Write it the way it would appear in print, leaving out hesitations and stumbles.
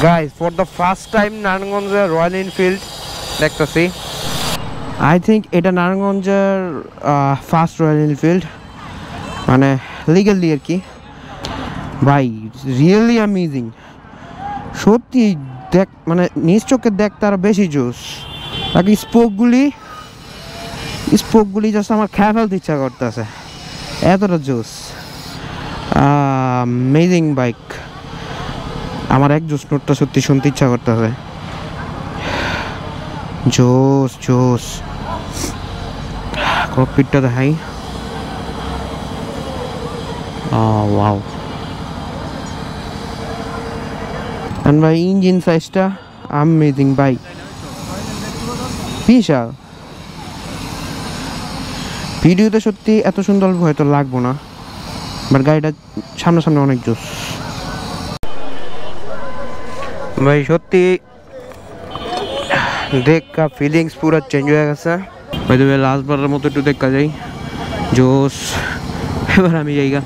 Guys, for the first time নারায়ণগঞ্জে royal Enfield দেখতেছি। I think এটা নারায়ণগঞ্জের ফার্স্ট রয়্যাল এনফিল্ড, মানে লিগালি আর কি। ভাই রিয়েলি অ্যামেজিং, সত্যি দেখ, মানে নিজ চোখে দেখতে আরো বেশি জোস। বাকি স্পোকগুলি জাস্ট আমার খেয়ে ফেলতে ইচ্ছা করতেছে, এতটা জোস। অ্যামেজিং বাইক, আমার এক জোস নোটটা সত্যি শুনতে ইচ্ছা করতেছে। জোস জোস। ককপিটটা দেখাই। ওয়াও। এন্ড ভাই ইঞ্জিন সাইজটা অ্যামেজিং ভাই, বিশাল। ভিডিওতে সত্যি এত সুন্দর হয়তো লাগবো না, বাট গাড়িটা সামনে অনেক জোস ভাই। সত্যি দেখা ফিলিংস পুরো চেঞ্জ হয়ে গেছে ভাই। তবে লাস্টবারের মতো একটু দেখা যাই, জোস। এবার আমি যাইগা।